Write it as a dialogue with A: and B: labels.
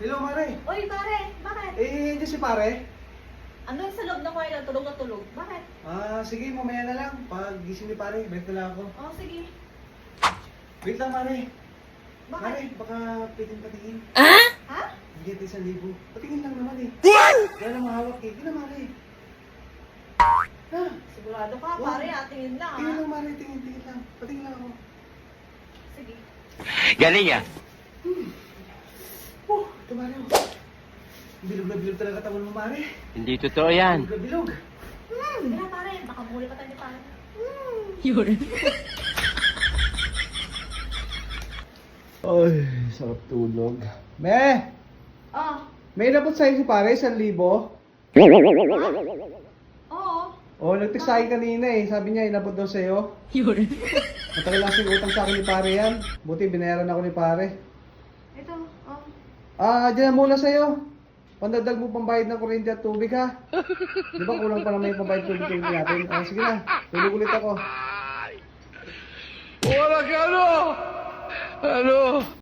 A: Hello, Mare.
B: Uy, pare, bakit?
A: Diyan si pare.
B: Andun sa loob ng kwarto, tulog na tulog. Bakit?
A: Sige, mamaya na lang. Pag gising ni pare, balik na lang ako.
B: Oh, sige.
A: Wait lang, Mare.
B: Bakit?
A: Mare, baka pwedeng patingin.
B: Ha?
A: Bigyan tayo 1,000. Patingin lang naman eh. What? Wala na mahawak eh. Tingnan, Mare. Ha?
B: Sigurado ka,
A: Oh.
B: pare, tingin lang,
A: Tingin
B: ha?
A: lang, Mare. Tingin lang. Patingin lang ako.
B: Sige.
C: Galing ah.
A: Ito, Mare. Bilog na bilog talaga katawan mo, Mare.
C: Hindi totoo yan.
A: Bilog na bilog.
B: Sige na, pare, baka muli pa tayo ni pare.
A: Ay, sarap tulog. Me!
B: Oh,
A: May inabot sa'yo si pare, 1,000.
B: oo.
A: Oh, nag-text sa akin kanina eh. Sabi niya, inabot daw sa'yo. Matagal lang sing utang sa akin ni pare yan. Buti binayaran ako ni pare.
B: Ito, oh.
A: Diyan na muna sa'yo. Pandadag mo pambayad ng kuryente at tubig ha. Di ba kulang pa naman yung pambayad tubig natin? Sige na, tulog ulit ako.
C: Wala ka ano? Ano?